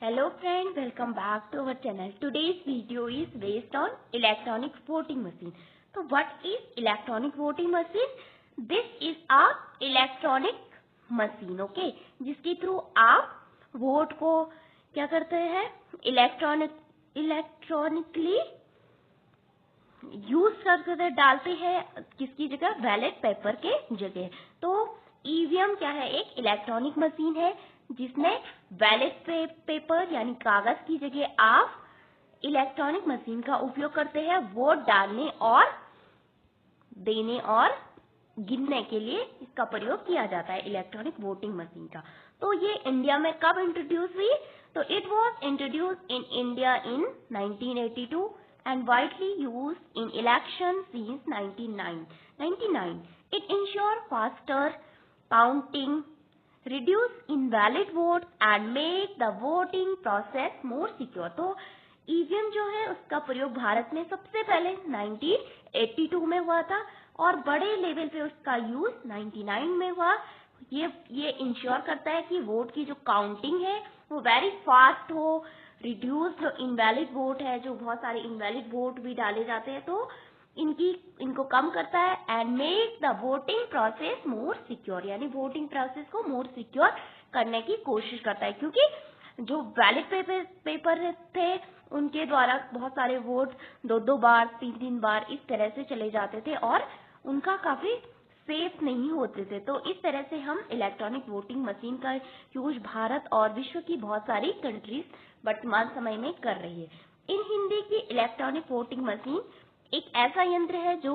Hello friend, welcome back to our channel. Today's video is based on electronic voting machine. So what is electronic voting machine? This is a electronic machine, okay? जिसके through आप vote को क्या करते हैं? Electronically use करके डालते हैं किसकी जगह? बैलेट पेपर के जगह। तो ईवीएम क्या है? एक इलेक्ट्रॉनिक मशीन है जिसमें बैलेट पेपर यानी कागज की जगह आप इलेक्ट्रॉनिक मशीन का उपयोग करते हैं वोट डालने और देने और गिनने के लिए इसका प्रयोग किया जाता है इलेक्ट्रॉनिक वोटिंग मशीन का। तो ये इंडिया में कब इंट्रोड्यूस हुई? तो it was introduce in India in 1982 and widely used in elections since 1999. It ensures faster counting, reduce invalid votes and make the voting process more secure. तो EVM जो है उसका प्रयोग भारत में सबसे पहले 1982 में हुआ था और बड़े लेवल पे उसका यूज 99 में हुआ। ये इंश्योर करता है कि वोट की जो काउंटिंग है वो वेरी फास्ट हो, रिड्यूस जो इनवैलिड वोट है, जो बहुत सारे इनवैलिड वोट भी डाले जाते हैं तो इनको कम करता है and make the voting process more secure, यानी वोटिंग प्रोसेस को मोर सिक्योर करने की कोशिश करता है। क्योंकि जो बैलेट पेपर थे उनके द्वारा बहुत सारे वोट दो बार तीन बार इस तरह से चले जाते थे और उनका काफी सेफ नहीं होते थे। तो इस तरह से हम इलेक्ट्रॉनिक वोटिंग मशीन का यूज भारत और विश्व की बहुत सारी कंट्रीज वर्तमान समय में कर रही है। इन हिंदी की इलेक्ट्रॉनिक वोटिंग मशीन एक ऐसा यंत्र है जो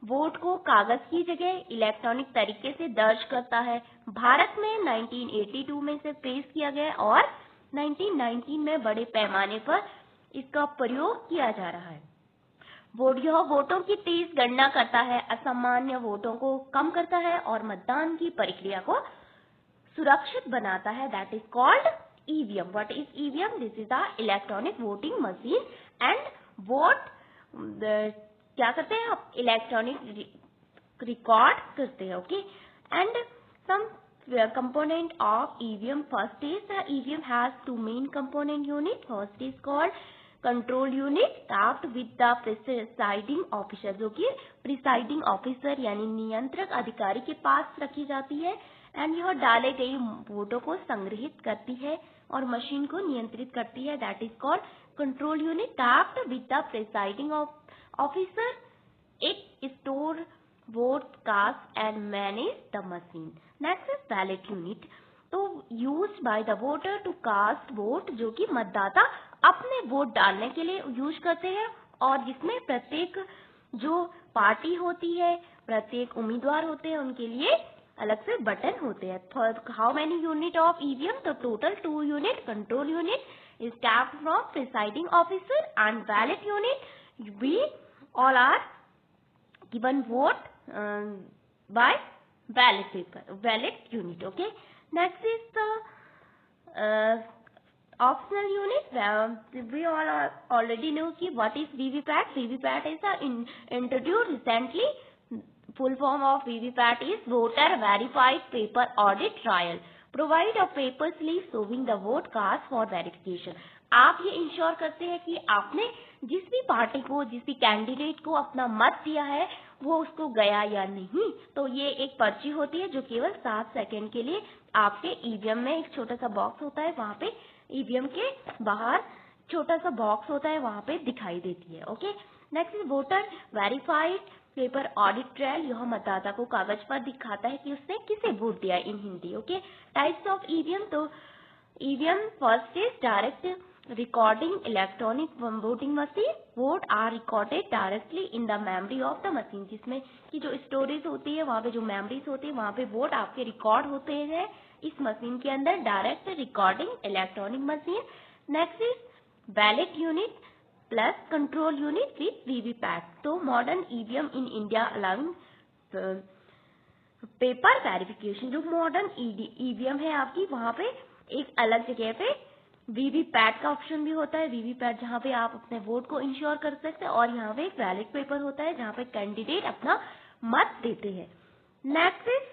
वोट को कागज की जगह इलेक्ट्रॉनिक तरीके से दर्ज करता है। भारत में 1982 में इसे पेश किया गया और 1919 में बड़े पैमाने पर इसका प्रयोग किया जा रहा है। यह वोटों की तेज गणना करता है, असामान्य वोटों को कम करता है और मतदान की प्रक्रिया को सुरक्षित बनाता है। That is called EVM. What is EVM? This is the electronic voting machine and vote क्या करते हैं आप? इलेक्ट्रॉनिक रिकॉर्ड करते हैं, okay. And some component of EVM. First is the EVM has two main component unit. First is called control unit staffed with the presiding officer, जो कि presiding officer यानी नियंत्रक अधिकारी के पास रखी जाती है एंड यह डाले गई वोटों को संग्रहित करती है और मशीन को नियंत्रित करती है। That is called control unit staffed with the presiding officer. It store vote cast and manage the machine. Next is ballot unit. तो used by the voter to cast vote, जो कि मतदाता अपने वोट डालने के लिए यूज करते हैं और जिसमें प्रत्येक जो पार्टी होती है, प्रत्येक उम्मीदवार होते हैं उनके लिए अलग से बटन होते हैं। For how many unit of EVM? तो total 2 unit. Control unit is staffed from presiding officer and ballot unit. We all are given vote by ballot paper, ballot unit. Okay. Next is the optional unit. We all already know कि what is VVPAT. VVPAT is introduced recently. Full form of VVPAT is voter verified paper audit trial. Provide a paper slip showing the vote cast for verification. आप ये ensure करते हैं कि आपने जिस भी party को, जिस भी कैंडिडेट को अपना मत दिया है वो उसको गया या नहीं। तो ये एक पर्ची होती है जो केवल 7 सेकेंड के लिए आपके ईवीएम में एक छोटा सा बॉक्स होता है, वहां पे ईवीएम के बाहर छोटा सा बॉक्स होता है, वहां पे दिखाई देती है। Okay. Next is voter verified paper audit trial. यह मतदाता को कागज पर दिखाता है कि उसने किसे वोट दिया in Hindi. Okay. Types of EVM. तो EVM first is direct recording electronic voting machine. Vote are recorded directly in the memory of the machine, जिसमें कि जो स्टोरेज होती है वहां पे जो मेमोरीज होती है वहां पे वोट आपके रिकॉर्ड होते हैं इस मशीन के अंदर। Direct recording electronic machine. Next is ballot unit plus control unit with VVPAT. तो modern EVM in India allowing paper verification. जो मॉडर्न ईवीएम है आपकी वहां पे एक अलग जगह पे वीवीपैट का ऑप्शन भी होता है। वीवीपैट जहाँ पे आप अपने वोट को इंश्योर कर सकते हैं और यहाँ पे एक बैलेट पेपर होता है जहाँ पे कैंडिडेट अपना मत देते हैं। नेक्स्ट इज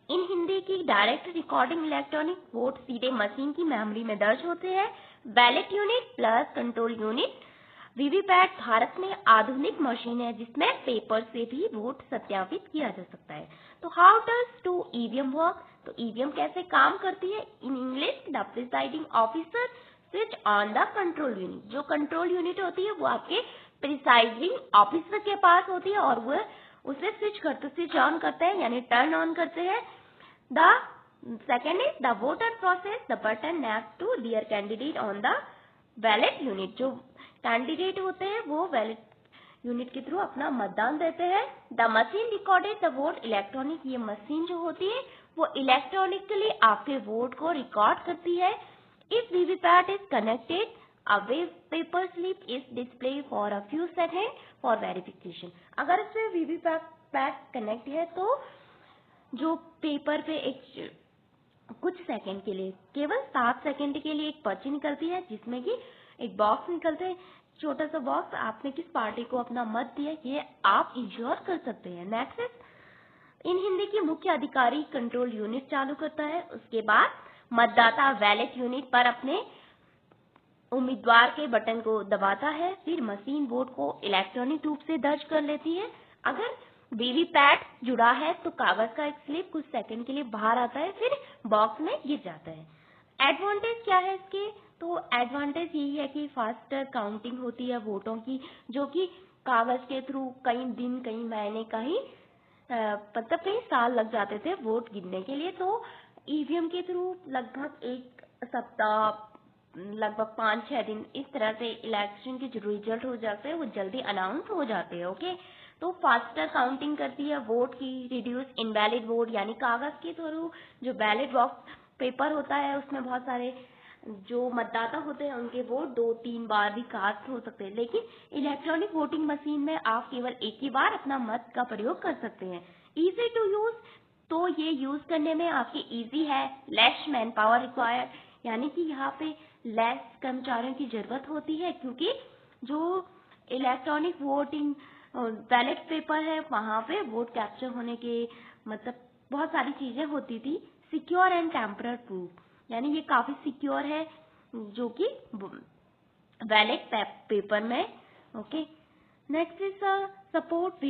इन हिंदी की डायरेक्ट रिकॉर्डिंग इलेक्ट्रॉनिक वोट सीधे मशीन की मेमोरी में दर्ज होते हैं। Ballot unit plus control unit. VVPAT Bharat में आधुनिक मशीन है जिसमें पेपर से भी वोट सत्यापित किया जा सकता है। तो how does to EVM work? तो ईवीएम कैसे काम करती है? In English, the presiding officer switch on the control unit. जो कंट्रोल यूनिट होती है वो आपके प्रिसाइडिंग ऑफिसर के पास होती है और वो उसे स्विच ऑन करते हैं यानी टर्न ऑन करते हैं। The second is the voter process the button next to their candidate on the ballot unit. जो कैंडिडेट होते हैं वो बैलेट यूनिट के थ्रू अपना मतदान देते हैं। The machine recorded the vote electronic. ये मशीन जो होती है वो इलेक्ट्रॉनिकली आपके वोट को रिकॉर्ड करती है। If VVPAT is connected a wave paper slip is displayed for a few seconds for verification। अगर इसमें वीवीपैट कनेक्ट है तो जो पेपर पे एक कुछ सेकंड के लिए, केवल 7 सेकंड के लिए एक पर्ची निकलती है जिसमें कि एक बॉक्स निकलता है, छोटा सा बॉक्स। आपने किस पार्टी को अपना मत दिया ये आप इंश्योर कर सकते हैं। नेक्स्ट इन हिंदी की मुख्य अधिकारी कंट्रोल यूनिट चालू करता है। उसके बाद मतदाता बैलेट यूनिट पर अपने उम्मीदवार के बटन को दबाता है, फिर मशीन वोट को इलेक्ट्रॉनिक रूप से दर्ज कर लेती है। अगर वीवीपैट जुड़ा है तो कागज का एक स्लिप कुछ सेकंड के लिए बाहर आता है, फिर बॉक्स में गिर जाता है। एडवांटेज क्या है इसके? तो एडवांटेज यही है कि फास्टर काउंटिंग होती है वोटों की, जो कि कागज के थ्रू कई दिन, कई महीने, कहीं मतलब कई साल लग जाते थे वोट गिनने के लिए। तो ईवीएम के थ्रू लगभग एक सप्ताह, लगभग 5-6 दिन इस तरह से इलेक्शन के जो रिजल्ट हो जाते हैं वो जल्दी अनाउंस हो जाते हैं। ओके, तो फास्टर काउंटिंग करती है वोट की। रिड्यूस इनवैलिड वोट, यानी कागज के थ्रू जो बैलेट बॉक्स पेपर होता है उसमें बहुत सारे जो मतदाता होते हैं उनके वोट 2-3 बार भी कास्ट हो सकते हैं, लेकिन इलेक्ट्रॉनिक वोटिंग मशीन में आप केवल एक ही बार अपना मत का प्रयोग कर सकते हैं। इजी टू यूज, तो ये यूज करने में आपकी इजी है। लेस मैन पावर रिक्वायर्ड, यानी कि यहाँ पे लेस कर्मचारियों की जरूरत होती है, क्योंकि जो इलेक्ट्रॉनिक वोटिंग बैलेट पेपर है वहां पे वोट कैप्चर होने के मतलब बहुत सारी चीजें होती थी। सिक्योर एंड टेम्परर प्रूफ, यानी ये काफी सिक्योर है जो कि बैलेट पेपर में। Okay, next is support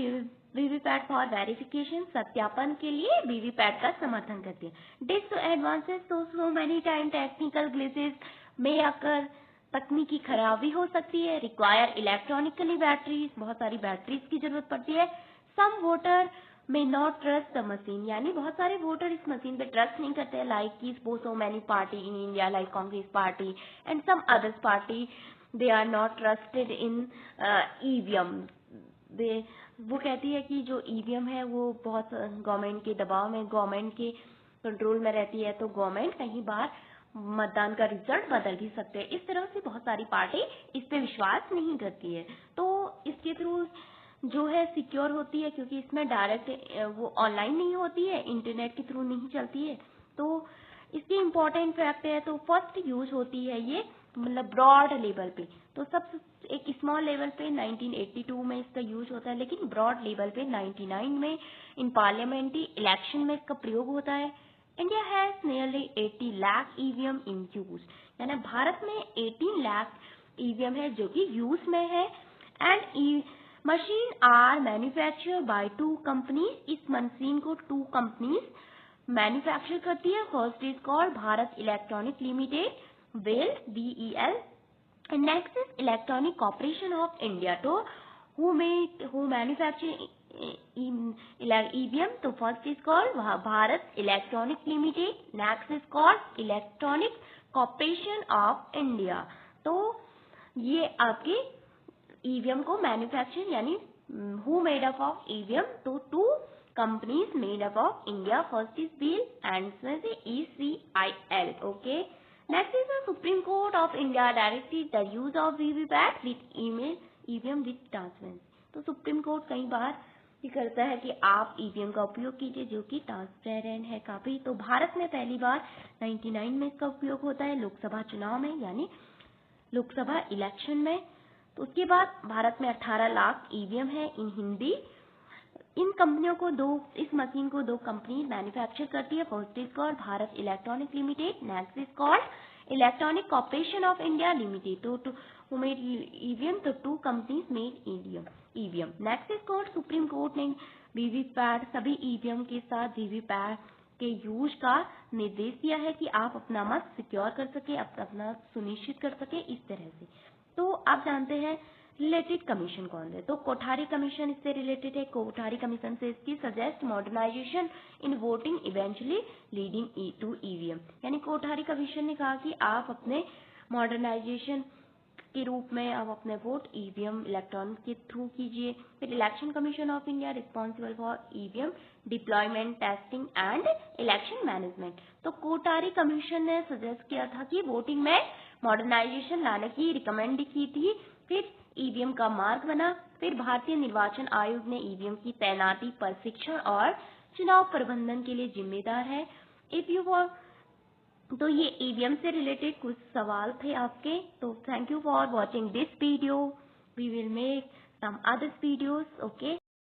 VVPAT for verification. सत्यापन के लिए वीवीपैट का समर्थन करती है। Disadvantage, so many time technical glitches में आकर तकनीकी खराबी हो सकती है। रिक्वायर इलेक्ट्रॉनिकली बैटरीज, बहुत सारी बैटरीज की जरूरत पड़ती है। सम वोटर में नॉट ट्रस्ट द मशीन, यानी बहुत सारे वोटर इस मशीन पे ट्रस्ट नहीं करते। लाइक की so many party in India like Congress party and some others party, they are not trusted in EVM. वो कहती है कि जो ईवीएम है वो बहुत गवर्नमेंट के दबाव में, गवर्नमेंट के कंट्रोल में रहती है, तो गवर्नमेंट कहीं बार मतदान का रिजल्ट बदल भी सकते हैं। इस तरह से बहुत सारी पार्टी इस पे विश्वास नहीं करती है। तो इसके थ्रू जो है सिक्योर होती है, क्योंकि इसमें डायरेक्ट वो ऑनलाइन नहीं होती है, इंटरनेट के थ्रू नहीं चलती है। तो इसकी इम्पोर्टेंट फैक्ट है, तो फर्स्ट यूज होती है ये मतलब ब्रॉड लेवल पे। तो सब एक स्मॉल लेवल पे 1982 में इसका यूज होता है, लेकिन ब्रॉड लेवल पे 99 में इन पार्लियामेंट्री इलेक्शन में इसका प्रयोग होता है। India has nearly 80 lakh EVM in use, यानी भारत में 18 लाख ईवीएम है जो कि यूज में है। And machine are manufacture by 2 companies. इस मशीन को 2 कंपनीज मैन्युफैक्चर करती है। First is called Bharat electronic limited, well BEL, and next is Electronic Corporation of India, तो who manufacture EVM, तो first is called Bharat Electronic Limited, next is called Electronic Corporation of India। तो ये आपके EVM को manufacture यानी who made up of EVM, तो 2 companies made up of India, first is BEL and second is ECIL। okay, next is the Supreme Court of India directed the use of VVPAT with EVM with transparency। तो supreme court कई बार ये करता है कि आप EVM का उपयोग कीजिए जो कि ट्रांसपेरेंट है काफी। तो भारत में पहली बार 99 में इसका उपयोग होता है लोकसभा चुनाव में, यानी लोकसभा इलेक्शन में। तो उसके बाद भारत में 18 लाख ईवीएम है इन हिंदी इन कंपनियों को इस मशीन को दो कंपनी मैन्युफैक्चर करती है। First is called Bharat electronic limited, next is called electronic corporation of India limited. तो who made EVM? तो टू कंपनीज मेड EVM। नेक्स्ट इज कॉल्ड सुप्रीम कोर्ट ने वीवीपैट सभी EVM के साथ वीवीपैट के यूज का निर्देश दिया है कि आप अपना मत सिक्योर कर सके, अपना सुनिश्चित कर सके इस तरह से। तो आप जानते हैं रिलेटेड कमीशन कौन है? तो कोठारी कमीशन इससे रिलेटेड है। कोठारी कमीशन से इसकी suggest modernization in voting eventually leading to EVM। यानी कोठारी कमीशन ने कहा कि आप अपने मॉडर्नाइजेशन के रूप में आप अपने वोट EVM इलेक्ट्रॉनिक के थ्रू कीजिए। फिर election commission of India responsible for EVM deployment, testing and election management. तो कोठारी कमीशन ने सजेस्ट किया था कि वोटिंग में मॉडर्नाइजेशन लाने की रिकमेंड की थी। फिर EVM का मार्ग बना। फिर भारतीय निर्वाचन आयोग ने EVM की तैनाती, प्रशिक्षण और चुनाव प्रबंधन के लिए जिम्मेदार है। इफ यू तो ये EVM से रिलेटेड कुछ सवाल थे आपके। तो thank you for watching this video. We will make some other videos. Okay.